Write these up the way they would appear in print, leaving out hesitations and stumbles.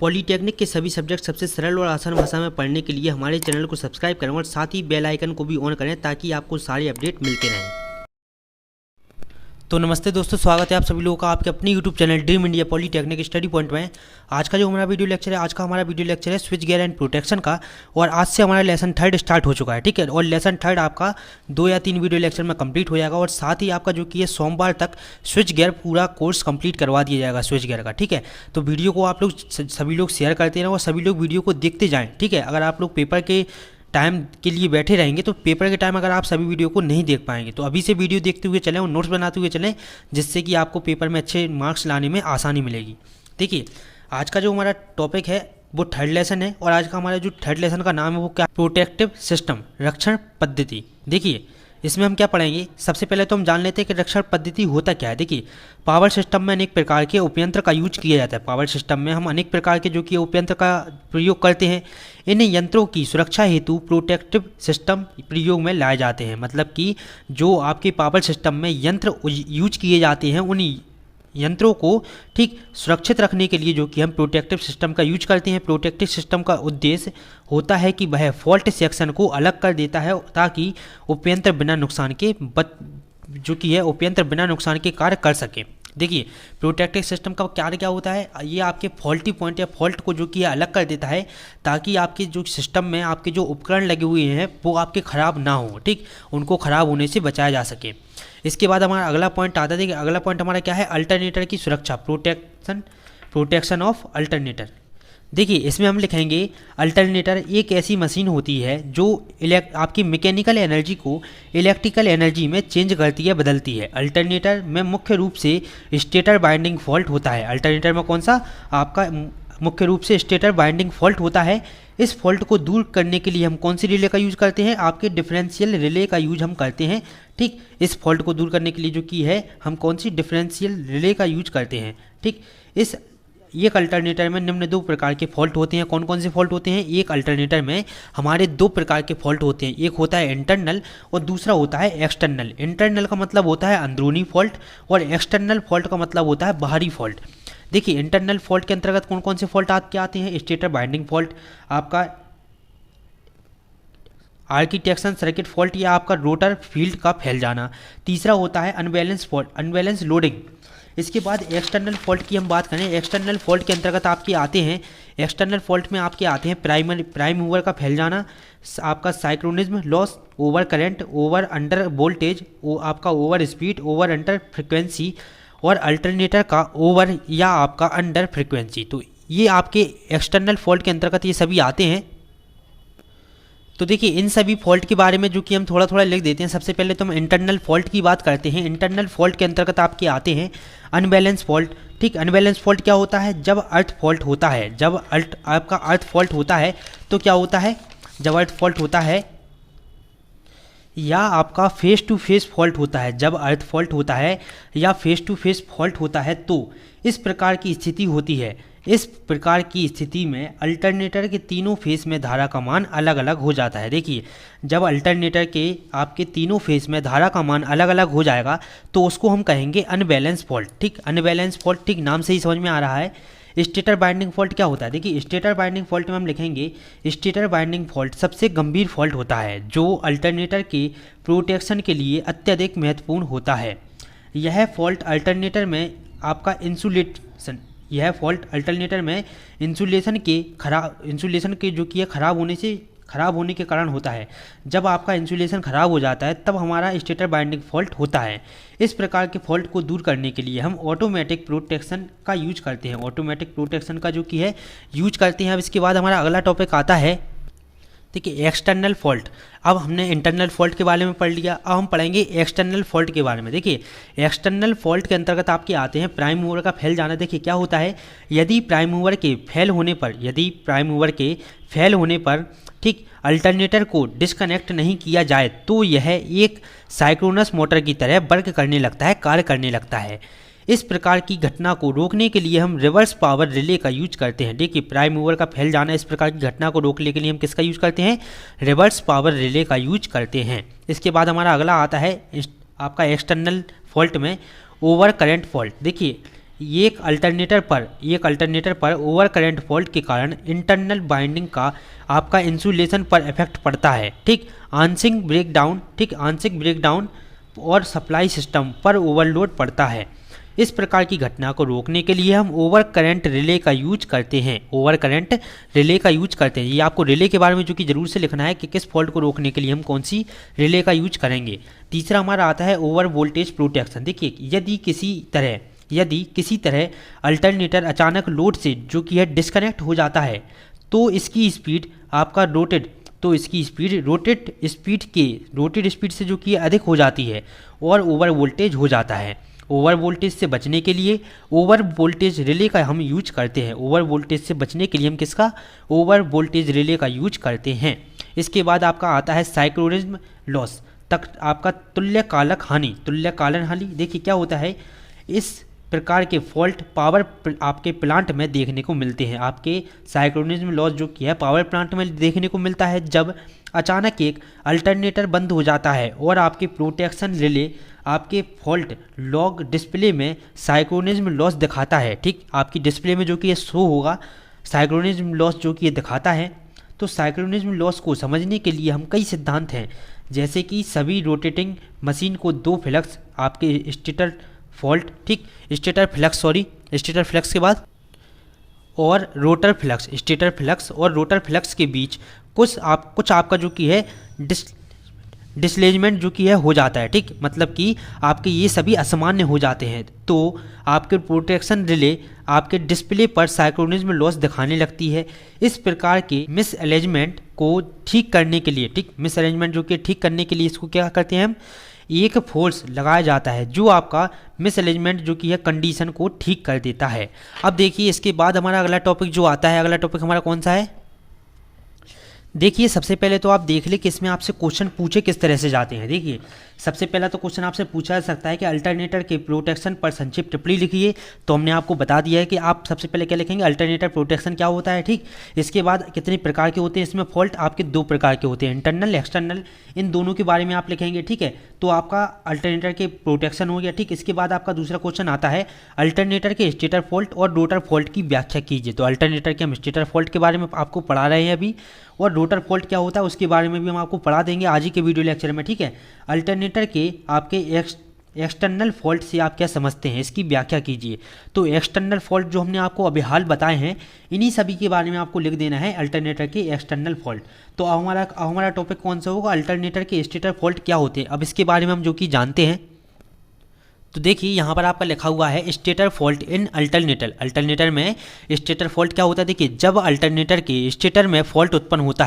Polytechnic के सभी subject सबसे सरल और आसान भाषा में पढ़ने के लिए हमारे चैनल को सब्सक्राइब करें और साथ ही बेल आइकन को भी ऑन करें ताकि आपको सारे अपडेट मिलते रहें। तो नमस्ते दोस्तों, स्वागत है आप सभी लोगों का आपके अपनी YouTube channel dream India polytechnic study point में। आज का जो हमारा वीडियो लेक्चर है स्विच गियर एंड प्रोटेक्शन का, और आज से हमारा लेसन 3 स्टार्ट हो चुका है। ठीक है, और लेसन 3 आपका 2 या 3 वीडियो लेक्चर में कंप्लीट हो जाएगा, और साथ ही आपका जो कि है सोमवार तक स्विच गियर पूरा कोर्स कंप्लीट करवा दिया जाएगा स्विच गियर का। ठीक है, तो वीडियो को आप लोग सभी लोग शेयर करते रहें और सभी लोग वीडियो को देखते जाएँ। ठीक है, अगर आप लोग पेपर के टाइम के लिए बैठे रहेंगे तो पेपर के टाइम अगर आप सभी वीडियो को नहीं देख पाएंगे, तो अभी से वीडियो देखते हुए चलें और नोट्स बनाते हुए चलें, जिससे कि आपको पेपर में अच्छे मार्क्स लाने में आसानी मिलेगी। देखिए, आज का जो हमारा टॉपिक है वो 3rd लेसन है, और आज का हमारा जो 3rd लेसन का नाम है वो क्या, प्रोटेक्टिव सिस्टम, रक्षण पद्धति। देखिए, इसमें हम क्या पढ़ेंगे, सबसे पहले तो हम जान लेते हैं कि रक्षण पद्धति होता क्या है। देखिए, पावर सिस्टम में अनेक प्रकार के उपयंत्र का यूज किया जाता है। पावर सिस्टम में हम अनेक प्रकार के जो कि उपयंत्र का प्रयोग करते हैं। इन यंत्रों की सुरक्षा हेतु प्रोटेक्टिव सिस्टम प्रयोग में लाए जाते हैं। मतलब कि जो आपके पावर सिस्टम में यंत्र यूज किए जाते हैं, उन यंत्रों को ठीक सुरक्षित रखने के लिए जो कि हम प्रोटेक्टिव सिस्टम का यूज करते हैं। प्रोटेक्टिव सिस्टम का उद्देश्य होता है कि वह फॉल्ट सेक्शन को अलग कर देता है ताकि उपयंत्र बिना नुकसान के बिना नुकसान के कार्य कर सके। देखिए, प्रोटेक्टिव सिस्टम का कार्य क्या होता है, ये आपके फॉल्टी पॉइंट या फॉल्ट को जो कि अलग कर देता है ताकि आपके जो सिस्टम में आपके जो उपकरण लगे हुए हैं वो आपके ख़राब ना हो, ठीक, उनको ख़राब होने से बचाया जा सके। इसके बाद हमारा अगला पॉइंट आता है। अगला पॉइंट हमारा क्या है, अल्टरनेटर की सुरक्षा, प्रोटेक्शन ऑफ अल्टरनेटर। देखिए, इसमें हम लिखेंगे अल्टरनेटर एक ऐसी मशीन होती है जो आपकी मैकेनिकल एनर्जी को इलेक्ट्रिकल एनर्जी में चेंज करती है, बदलती है। अल्टरनेटर में मुख्य रूप से स्टेटर बाइंडिंग फॉल्ट होता है। अल्टरनेटर में कौन सा, आपका मुख्य रूप से स्टेटर बाइंडिंग फॉल्ट होता है। इस फॉल्ट को दूर करने के लिए हम कौन सी रिले का यूज़ करते हैं, आपके डिफरेंशियल रिले का यूज हम करते हैं। ठीक, इस फॉल्ट को दूर करने के लिए जो की है हम कौन सी डिफरेंशियल रिले का यूज करते हैं। ठीक, इस एक अल्टरनेटर में निम्न 2 प्रकार के फॉल्ट होते हैं। कौन कौन से फॉल्ट होते हैं, एक अल्टरनेटर में हमारे 2 प्रकार के फॉल्ट होते हैं। एक होता है इंटरनल और दूसरा होता है एक्सटर्नल। इंटरनल का मतलब होता है अंदरूनी फॉल्ट, और एक्सटर्नल फॉल्ट का मतलब होता है बाहरी फॉल्ट। देखिए, इंटरनल फॉल्ट के अंतर्गत कौन कौन से फॉल्ट आपके आते हैं, स्टेटर बाइंडिंग फॉल्ट, आपका आर्किटेक्शन सर्किट फॉल्ट, या आपका रोटर फील्ड का फैल जाना। तीसरा होता है अनबैलेंस फॉल्ट, अनबैलेंस लोडिंग। इसके बाद एक्सटर्नल फॉल्ट की हम बात करें, एक्सटर्नल फॉल्ट के अंतर्गत आपके आते हैं, एक्सटर्नल फॉल्ट में आपके आते हैं प्राइम मूवर का फैल जाना, आपका synchronism loss, over current, over under voltage, आपका over speed, over under frequency, और अल्टरनेटर का ओवर या आपका अंडर फ्रिक्वेंसी। तो ये आपके एक्सटर्नल फॉल्ट के अंतर्गत ये सभी आते हैं। तो देखिए, इन सभी फॉल्ट के बारे में जो कि हम थोड़ा थोड़ा लिख देते हैं। सबसे पहले तो हम इंटरनल फॉल्ट की बात करते हैं। इंटरनल फॉल्ट के अंतर्गत आपके आते हैं अनबैलेंस फॉल्ट। ठीक, अनबैलेंस फॉल्ट क्या होता है, जब अर्थ फॉल्ट होता है, जब आपका अर्थ फॉल्ट होता है तो क्या होता है, जब अर्थ फॉल्ट होता है या आपका फेस टू फेस फॉल्ट होता है, जब अर्थ फॉल्ट होता है या फेस टू फेस फॉल्ट होता है तो इस प्रकार की स्थिति होती है। इस प्रकार की स्थिति में अल्टरनेटर के तीनों फेस में धारा का मान अलग अलग हो जाता है। देखिए, जब अल्टरनेटर के आपके तीनों फेस में धारा का मान अलग अलग हो जाएगा तो उसको हम कहेंगे अनबैलेंस फॉल्ट। ठीक, अनबैलेंस फॉल्ट, ठीक, नाम से ही समझ में आ रहा है। स्टेटर बाइंडिंग फॉल्ट क्या होता है, देखिए, स्टेटर बाइंडिंग फॉल्ट में हम लिखेंगे स्टेटर बाइंडिंग फॉल्ट सबसे गंभीर फॉल्ट होता है जो अल्टरनेटर के प्रोटेक्शन के लिए अत्यधिक महत्वपूर्ण होता है। यह फॉल्ट अल्टरनेटर में आपका इंसुलेशन के जो कि खराब होने के कारण होता है। जब आपका इंसुलेशन खराब हो जाता है तब हमारा स्टेटर बाइंडिंग फॉल्ट होता है। इस प्रकार के फॉल्ट को दूर करने के लिए हम ऑटोमेटिक प्रोटेक्शन का यूज करते हैं, ऑटोमेटिक प्रोटेक्शन का जो कि है यूज करते हैं। अब इसके बाद हमारा अगला टॉपिक आता है, देखिए, एक्सटर्नल फॉल्ट। अब हमने इंटरनल फॉल्ट के बारे में पढ़ लिया, अब हम पढ़ेंगे एक्सटर्नल फॉल्ट के बारे में। देखिए, एक्सटर्नल फॉल्ट के अंतर्गत आपके आते हैं प्राइम मूवर का फैल जाना। देखिए, क्या होता है, यदि प्राइम मूवर के फैल होने पर ठीक अल्टरनेटर को डिस्कनेक्ट नहीं किया जाए तो यह एक साइक्रोनस मोटर की तरह कार्य करने लगता है। इस प्रकार की घटना को रोकने के लिए हम रिवर्स पावर रिले का यूज करते हैं। देखिए, प्राइम मूवर का फैल जाना, इस प्रकार की घटना को रोकने के लिए हम किसका यूज करते हैं, रिवर्स पावर रिले का यूज करते हैं। इसके बाद हमारा अगला आता है आपका एक्सटर्नल फॉल्ट में ओवर करंट फॉल्ट। देखिए, एक अल्टरनेटर पर ओवर करंट फॉल्ट के कारण इंटरनल बाइंडिंग का आपका इंसुलेशन पर इफेक्ट पड़ता है, ठीक। आंशिक ब्रेकडाउन और सप्लाई सिस्टम पर ओवरलोड पड़ता है। इस प्रकार की घटना को रोकने के लिए हम ओवर करंट रिले का यूज करते हैं। ये आपको रिले के बारे में जो कि जरूर से लिखना है कि किस फॉल्ट को रोकने के लिए हम कौन सी रिले का यूज करेंगे। तीसरा हमारा आता है ओवर वोल्टेज प्रोटेक्शन। देखिए, यदि किसी तरह अल्टरनेटर अचानक लोड से जो कि है डिस्कनेक्ट हो जाता है तो इसकी स्पीड रोटेड स्पीड से जो कि अधिक हो जाती है और ओवर वोल्टेज हो जाता है। ओवर वोल्टेज से बचने के लिए ओवर वोल्टेज रिले का हम यूज करते हैं। ओवर वोल्टेज रिले का यूज करते हैं। इसके बाद आपका आता है साइक्रोनिज्म लॉस, तक आपका तुल्यकालन हानि। देखिए क्या होता है, इस प्रकार के फॉल्ट पावर आपके प्लांट में देखने को मिलते हैं। आपके साइक्रोनिज्म लॉस जो कि है पावर प्लांट में देखने को मिलता है जब अचानक एक अल्टरनेटर बंद हो जाता है और आपके प्रोटेक्शन रिले आपके फॉल्ट लॉग डिस्प्ले में साइक्रोनिज्म लॉस दिखाता है, ठीक। आपकी डिस्प्ले में जो कि ये शो होगा साइक्रोनिज्म लॉस जो कि ये दिखाता है। तो साइक्रोनिज्म लॉस को समझने के लिए हम कई सिद्धांत हैं, जैसे कि सभी रोटेटिंग मशीन को दो फ्लक्स आपके स्टेटर फ्लक्स के बाद और रोटर फ्लक्स के बीच कुछ आपका जो कि है डिसलेजमेंट जो कि है हो जाता है, ठीक। मतलब कि आपके ये सभी असामान्य हो जाते हैं तो आपके प्रोटेक्शन रिले आपके डिस्प्ले पर साइक्रोनिज्म लॉस दिखाने लगती है। इस प्रकार के मिसअरेंजमेंट को ठीक करने के लिए, ठीक करने के लिए इसको क्या करते हैं हम, एक फोर्स लगाया जाता है जो आपका मिसअरेंजमेंट जो कि है कंडीशन को ठीक कर देता है। अब देखिए इसके बाद हमारा अगला टॉपिक हमारा कौन सा है। देखिए सबसे पहले तो आप देख ले कि इसमें आपसे क्वेश्चन पूछे किस तरह से जाते हैं। देखिए सबसे पहला तो क्वेश्चन आपसे पूछा जा सकता है कि अल्टरनेटर के प्रोटेक्शन पर संक्षिप्त टिप्पणी लिखिए। तो हमने आपको बता दिया है कि आप सबसे पहले क्या लिखेंगे, अल्टरनेटर प्रोटेक्शन क्या होता है, ठीक। इसके बाद कितने प्रकार के होते हैं, इसमें फॉल्ट आपके दो प्रकार के होते हैं, इंटरनल एक्सटर्नल, इन दोनों के बारे में आप लिखेंगे, ठीक है। तो आपका अल्टरनेटर के प्रोटेक्शन हो गया, ठीक। इसके बाद आपका दूसरा क्वेश्चन आता है अल्टरनेटर के स्टेटर फॉल्ट और रोटर फॉल्ट की व्याख्या कीजिए। तो अल्टरनेटर के हम स्टेटर फॉल्ट के बारे में आपको पढ़ा रहे हैं अभी, और रोटर फॉल्ट क्या होता है उसके बारे में भी हम आपको पढ़ा देंगे आज ही के वीडियो लेक्चर में, ठीक है। अल्टरनेटर के आपके एक्सटर्नल फॉल्ट से आप क्या समझते हैं, इसकी व्याख्या कीजिए। तो एक्सटर्नल फॉल्ट जो हमने आपको अभी हाल बताए हैं इन्हीं सभी के बारे में आपको लिख देना है, अल्टरनेटर के एक्सटर्नल फॉल्ट। तो हमारा टॉपिक कौन सा होगा, अल्टरनेटर के स्टेटर फॉल्ट क्या होते हैं। अब इसके बारे में हम जो कि जानते हैं, तो देखिए यहाँ पर आपका लिखा हुआ है स्टेटर फॉल्ट इन अल्टरनेटर में स्टेटर फॉल्ट क्या होता है। देखिए जब अल्टरनेटर के स्टेटर में फॉल्ट उत्पन्न होता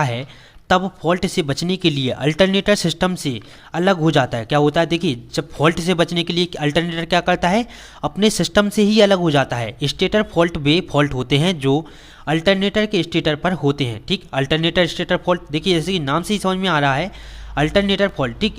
है तब फॉल्ट से बचने के लिए अल्टरनेटर सिस्टम से अलग हो जाता है। क्या होता है, देखिए जब फॉल्ट से बचने के लिए अल्टरनेटर क्या करता है, अपने सिस्टम से ही अलग हो जाता है। स्टेटर फॉल्ट वे फॉल्ट होते हैं जो अल्टरनेटर के स्टेटर पर होते हैं, ठीक। अल्टरनेटर स्टेटर फॉल्ट, देखिए जैसे कि नाम से ही समझ में आ रहा है अल्टरनेटर फॉल्ट, ठीक।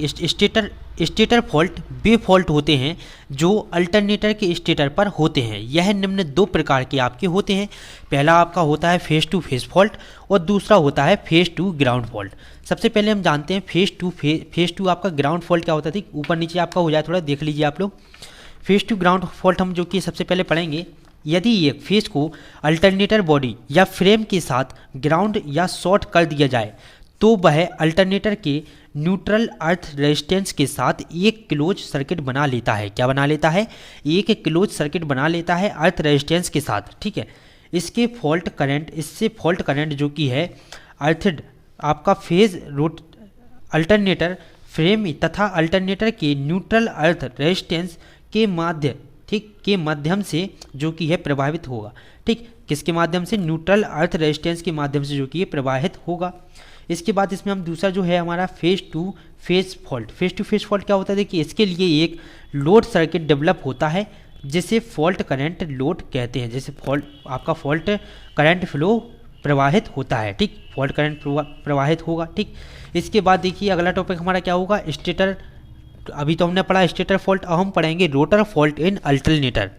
स्टेटर फॉल्ट वे फॉल्ट होते हैं जो अल्टरनेटर के स्टेटर पर होते हैं। यह निम्न दो प्रकार के आपके होते हैं। पहला आपका होता है फेस टू फेस फॉल्ट और दूसरा होता है फेस टू ग्राउंड फॉल्ट। सबसे पहले हम जानते हैं फेस टू आपका ग्राउंड फॉल्ट क्या होता है, ठीक। ऊपर नीचे आपका हो जाए, थोड़ा देख लीजिए आप लोग। फेस टू ग्राउंड फॉल्ट हम जो कि सबसे पहले पढ़ेंगे, यदि एक फेस को अल्टरनेटर बॉडी या फ्रेम के साथ ग्राउंड या शॉर्ट कर दिया जाए तो वह अल्टरनेटर के न्यूट्रल अर्थ रेजिस्टेंस के साथ एक क्लोज सर्किट बना लेता है। क्या बना लेता है, एक क्लोज सर्किट बना लेता है अर्थ रेजिस्टेंस के साथ, ठीक है। इससे फॉल्ट करंट जो कि है अर्थड आपका फेज अल्टरनेटर फ्रेम तथा अल्टरनेटर के न्यूट्रल अर्थ रेजिस्टेंस के माध्यम से जो कि है प्रभावित होगा, ठीक। किसके माध्यम से, न्यूट्रल अर्थ रेजिस्टेंस के माध्यम से जो कि प्रभावित होगा। इसके बाद इसमें हम दूसरा जो है हमारा फेस टू फेस फॉल्ट क्या होता है, देखिए इसके लिए एक लोड सर्किट डेवलप होता है जिसे फॉल्ट करंट लोड कहते हैं। जैसे आपका फॉल्ट करंट फ्लो प्रवाहित होता है, ठीक। फॉल्ट करंट प्रवाहित होगा, ठीक। इसके बाद देखिए अगला टॉपिक हमारा क्या होगा, स्टेटर। अभी तो हमने पढ़ा स्टेटर फॉल्ट, अब हम पढ़ेंगे रोटर फॉल्ट इन अल्टरनेटर।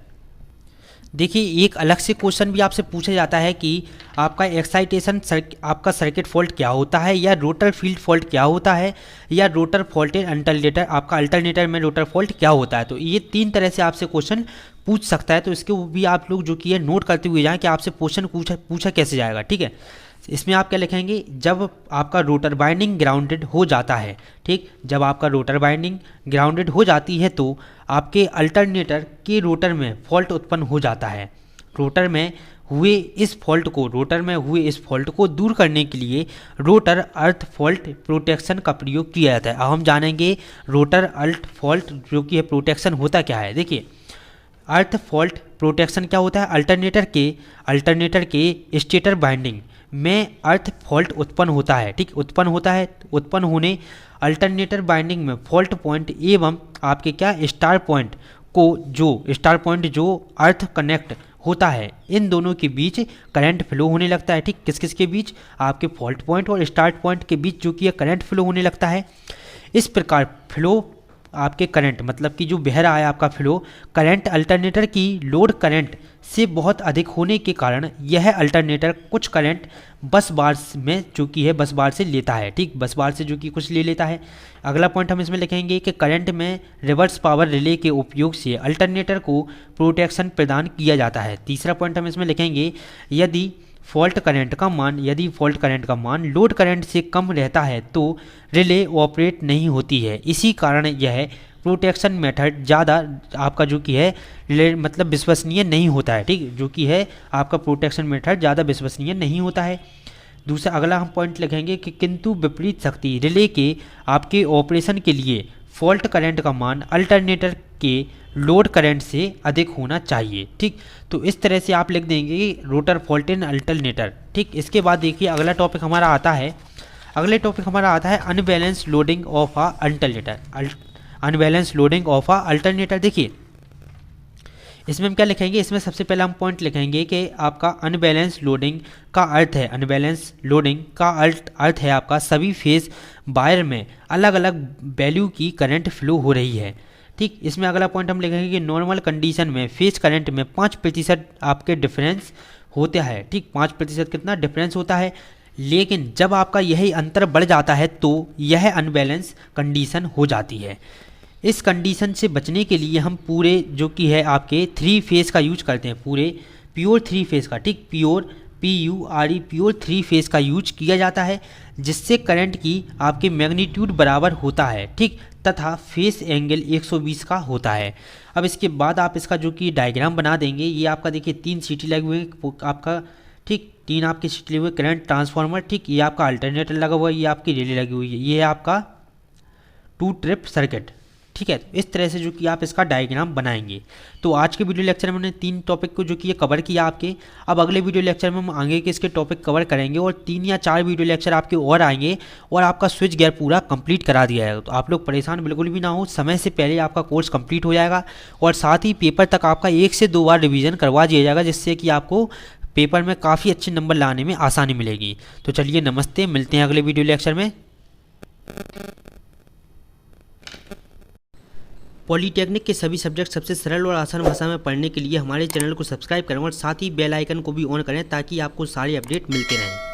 देखिए एक अलग से क्वेश्चन भी आपसे पूछा जाता है कि आपका एक्साइटेशन आपका सर्किट फॉल्ट क्या होता है, या रोटर फील्ड फॉल्ट क्या होता है, या रोटर फॉल्टेड अल्टरनेटर आपका अल्टरनेटर में रोटर फॉल्ट क्या होता है। तो ये 3 तरह से आपसे क्वेश्चन पूछ सकता है। तो इसके भी आप लोग जो कि है नोट करते हुए जाएं कि आपसे क्वेश्चन पूछा कैसे जाएगा, ठीक है। इसमें आप क्या लिखेंगे, जब आपका रोटर बाइंडिंग ग्राउंडेड हो जाता है, ठीक, जब आपका रोटर बाइंडिंग ग्राउंडेड हो जाती है तो आपके अल्टरनेटर के रोटर में फॉल्ट उत्पन्न हो जाता है। रोटर में हुए इस फॉल्ट को दूर करने के लिए रोटर अर्थ फॉल्ट प्रोटेक्शन का प्रयोग किया जाता है। अब हम जानेंगे रोटर अर्थ फॉल्ट जो कि है प्रोटेक्शन होता क्या है। देखिए अर्थ फॉल्ट प्रोटेक्शन क्या होता है, अल्टरनेटर के स्टेटर बाइंडिंग में अर्थ फॉल्ट उत्पन्न होता है, ठीक, उत्पन्न होने अल्टरनेटर बाइंडिंग में फॉल्ट पॉइंट एवं आपके क्या स्टार पॉइंट जो अर्थ कनेक्ट होता है, इन दोनों के बीच करंट फ्लो होने लगता है, ठीक, किस के बीच, आपके फॉल्ट पॉइंट और स्टार्ट पॉइंट के बीच जो कि करंट फ्लो होने लगता है। इस प्रकार फ्लो आपके करंट मतलब कि जो बह रहा है आपका फ्लो करंट अल्टरनेटर की लोड करंट से बहुत अधिक होने के कारण यह अल्टरनेटर कुछ करंट बस बार में जो कि है बस बार से लेता है, ठीक, बस बार से जो कि कुछ ले लेता है। अगला पॉइंट हम इसमें लिखेंगे कि करंट में रिवर्स पावर रिले के उपयोग से अल्टरनेटर को प्रोटेक्शन प्रदान किया जाता है। तीसरा पॉइंट हम इसमें लिखेंगे यदि फॉल्ट करंट का मान लोड करंट से कम रहता है तो रिले ऑपरेट नहीं होती है। इसी कारण यह प्रोटेक्शन मेथड ज़्यादा आपका जो कि है मतलब विश्वसनीय नहीं होता है, ठीक, जो कि है आपका प्रोटेक्शन मेथड ज़्यादा विश्वसनीय नहीं होता है। दूसरा अगला हम पॉइंट लिखेंगे कि किंतु विपरीत शक्ति रिले के आपके ऑपरेशन के लिए फॉल्ट करंट का मान अल्टरनेटर के लोड करंट से अधिक होना चाहिए, ठीक। तो इस तरह से आप लिख देंगे रोटर फॉल्ट इन अल्टरनेटर, ठीक। इसके बाद देखिए अगला टॉपिक हमारा आता है unbalance loading of a alternator. देखिए इसमें हम क्या लिखेंगे, इसमें सबसे पहले हम पॉइंट लिखेंगे कि आपका अनबैलेंस लोडिंग का अर्थ है आपका सभी फेज वायर में अलग अलग वैल्यू की करंट फ्लो हो रही है, ठीक। इसमें अगला पॉइंट हम लिखेंगे कि नॉर्मल कंडीशन में फेज करंट में 5% आपके डिफरेंस होता है, ठीक, 5% कितना डिफरेंस होता है। लेकिन जब आपका यही अंतर बढ़ जाता है तो यह अनबैलेंस कंडीशन हो जाती है। इस कंडीशन से बचने के लिए हम पूरे जो कि है आपके 3 फेज का यूज करते हैं, पूरे प्योर 3 फेज का, ठीक, प्योर प्योर 3 फेज का यूज किया जाता है, जिससे करंट की आपके मैग्नीट्यूड बराबर होता है, ठीक, तथा फेस एंगल 120 का होता है। अब इसके बाद आप इसका जो कि डायग्राम बना देंगे। ये आपका देखिए 3 सीटी लगे हुए आपका, ठीक, 3 आपके सीटी लगे हुए करंट ट्रांसफार्मर, ठीक, ये आपका अल्टरनेटर लगा हुआ है, ये आपकी रिले लगी हुई है, ये है आपका 2 ट्रिप सर्किट, ठीक है। इस तरह से जो कि आप इसका डायग्राम बनाएंगे। तो आज के वीडियो लेक्चर में हमने 3 टॉपिक को जो कि ये कवर किया आपके। अब अगले वीडियो लेक्चर में हम आगे के इसके टॉपिक कवर करेंगे और 3 या 4 वीडियो लेक्चर आपके और आएंगे और आपका स्विच गियर पूरा कंप्लीट करा दिया जाएगा। तो आप लोग परेशान बिल्कुल भी ना हो, समय से पहले आपका कोर्स कंप्लीट हो जाएगा और साथ ही पेपर तक आपका 1 से 2 बार रिविज़न करवा दिया जाएगा, जिससे कि आपको पेपर में काफ़ी अच्छे नंबर लाने में आसानी मिलेगी। तो चलिए नमस्ते, मिलते हैं अगले वीडियो लेक्चर में। पॉलीटेक्निक के सभी सब्जेक्ट सबसे सरल और आसान भाषा में पढ़ने के लिए हमारे चैनल को सब्सक्राइब करें और साथ ही बेल आइकन को भी ऑन करें ताकि आपको सारे अपडेट मिलते रहें।